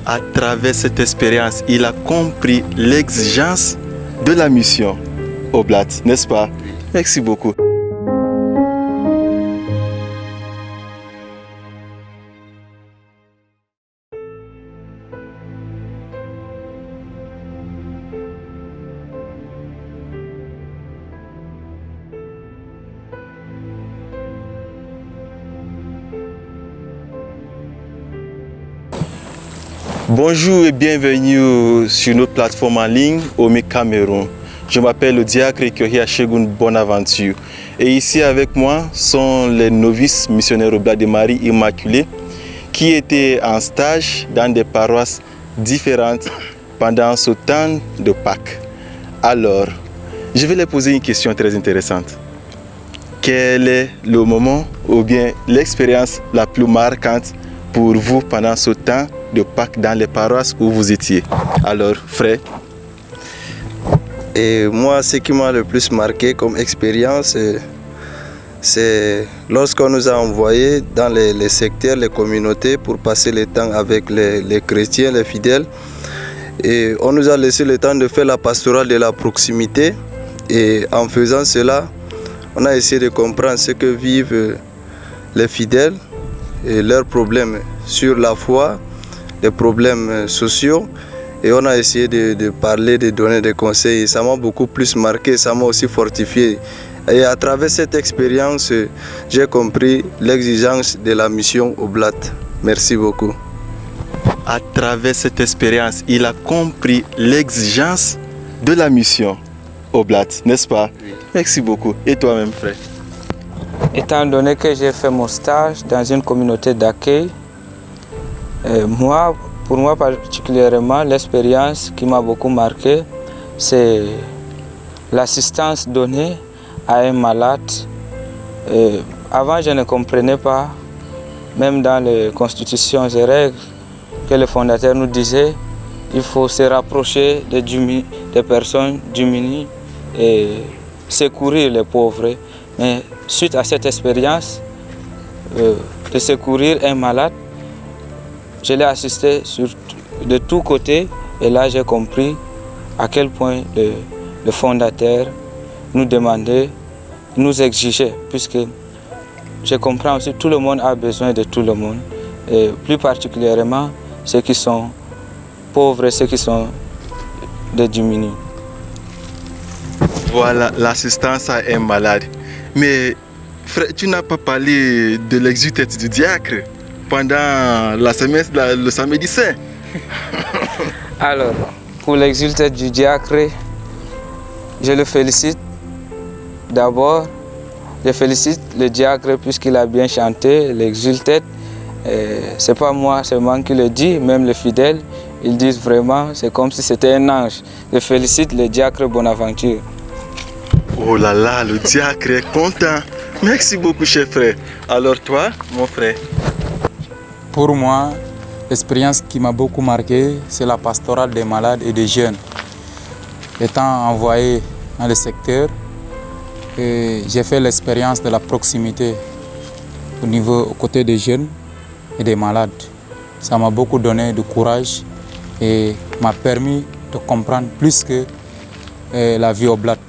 À travers cette expérience, il a compris l'exigence de la mission Oblat, n'est-ce pas? Merci beaucoup. Bonjour et bienvenue sur notre plateforme en ligne Omé Cameroun. Je m'appelle le diacre Kyohia Shegun Bonaventure et ici avec moi sont les novices missionnaires Oblats de Marie Immaculée qui étaient en stage dans des paroisses différentes pendant ce temps de Pâques. Alors, je vais les poser une question très intéressante. Quel est le moment ou bien l'expérience la plus marquante pour vous pendant ce temps de Pâques dans les paroisses où vous étiez? Alors, frère. Et moi, ce qui m'a le plus marqué comme expérience, c'est lorsqu'on nous a envoyés dans les secteurs, les communautés pour passer le temps avec les chrétiens, les fidèles. Et on nous a laissé le temps de faire la pastorale de la proximité. Et en faisant cela, on a essayé de comprendre ce que vivent les fidèles et leurs problèmes sur la foi, les problèmes sociaux. Et on a essayé de parler, de donner des conseils. Et ça m'a beaucoup plus marqué, ça m'a aussi fortifié. Et à travers cette expérience, j'ai compris l'exigence de la mission Oblat. Merci beaucoup. À travers cette expérience, il a compris l'exigence de la mission Oblat, n'est-ce pas? Oui. Merci beaucoup. Et toi-même, frère? Étant donné que j'ai fait mon stage dans une communauté d'accueil, pour moi particulièrement, l'expérience qui m'a beaucoup marqué, c'est l'assistance donnée à un malade. Avant, je ne comprenais pas, même dans les constitutions et règles, que le fondateur nous disait qu'il faut se rapprocher des personnes démunies et secourir les pauvres. Mais suite à cette expérience de secourir un malade, je l'ai assisté de tous côtés et là j'ai compris à quel point le fondateur nous demandait, nous exigeait, puisque je comprends aussi que tout le monde a besoin de tout le monde, et plus particulièrement ceux qui sont pauvres et ceux qui sont démunis. Voilà, l'assistance à un malade. Mais frère, tu n'as pas parlé de l'exultète du diacre pendant le samedi saint. Alors, pour l'exultète du diacre, je le félicite. D'abord, je félicite le diacre puisqu'il a bien chanté l'exultète. Ce n'est pas moi seulement qui le dis, même les fidèles, ils disent vraiment, c'est comme si c'était un ange. Je félicite le diacre Bonaventure. Oh là là, le diacre est content. Merci beaucoup, cher frère. Alors toi, mon frère? Pour moi, l'expérience qui m'a beaucoup marqué, c'est la pastorale des malades et des jeunes. Étant envoyé dans le secteur, j'ai fait l'expérience de la proximité aux côtés des jeunes et des malades. Ça m'a beaucoup donné de courage et m'a permis de comprendre plus que la vie oblate,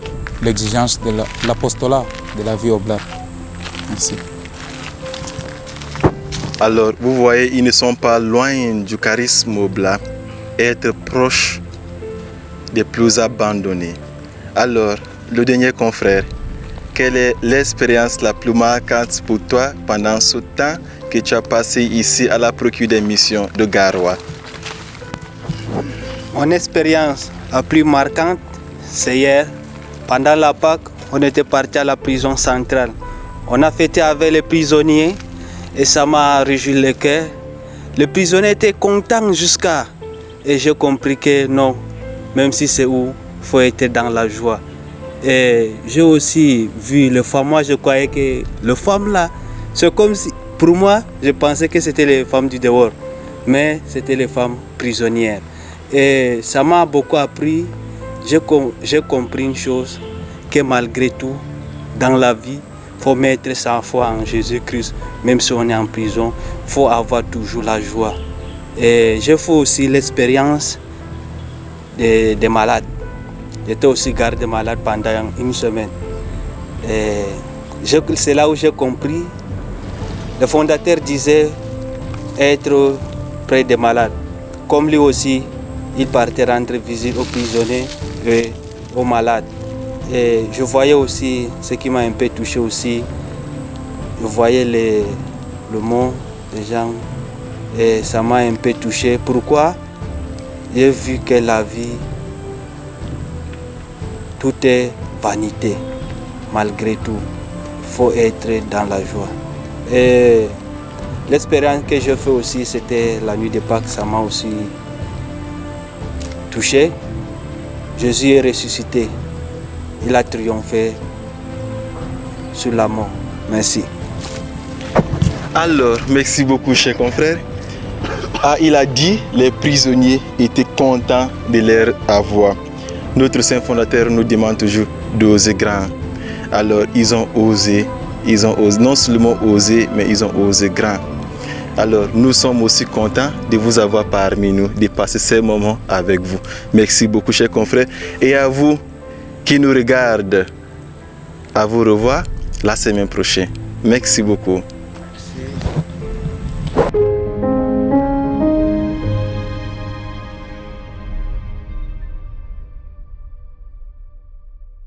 l'exigence de l'apostolat de la vie oblate. Merci. Alors, vous voyez, ils ne sont pas loin du charisme oblat, être proches des plus abandonnés. Alors, le dernier confrère, quelle est l'expérience la plus marquante pour toi pendant ce temps que tu as passé ici à la procure des missions de Garoua? Mon expérience la plus marquante, c'est hier. Pendant la Pâques, on était parti à la prison centrale. On a fêté avec les prisonniers et ça m'a réjoui le cœur. Les prisonniers étaient contents jusqu'à... Et j'ai compris que non, même si c'est où, il faut être dans la joie. Et j'ai aussi vu les femmes. Moi, je croyais que les femmes là, c'est comme si... Pour moi, je pensais que c'était les femmes du dehors. Mais c'était les femmes prisonnières. Et ça m'a beaucoup appris. J'ai compris une chose, que malgré tout, dans la vie, il faut mettre sa foi en Jésus-Christ. Même si on est en prison, il faut avoir toujours la joie. Et j'ai fait aussi l'expérience des malades. J'étais aussi garde-malade pendant une semaine. C'est là où j'ai compris. Le fondateur disait être près des malades. Comme lui aussi, il partait rendre visite aux prisonniers et aux malades. Et je voyais aussi, ce qui m'a un peu touché aussi, je voyais le mot des gens et ça m'a un peu touché. Pourquoi? J'ai vu que la vie, tout est vanité. Malgré tout, il faut être dans la joie. Et l'expérience que j'ai fait aussi, c'était la nuit de Pâques, ça m'a aussi touché. Jésus est ressuscité. Il a triomphé sur la mort. Merci. Alors, merci beaucoup, cher confrère. Ah, il a dit les prisonniers étaient contents de leur avoir. Notre saint fondateur nous demande toujours d'oser grand. Alors, ils ont osé, non seulement osé, mais ils ont osé grand. Alors, nous sommes aussi contents de vous avoir parmi nous, de passer ces moments avec vous. Merci beaucoup, chers confrères. Et à vous qui nous regardent, à vous revoir la semaine prochaine. Merci beaucoup. Merci.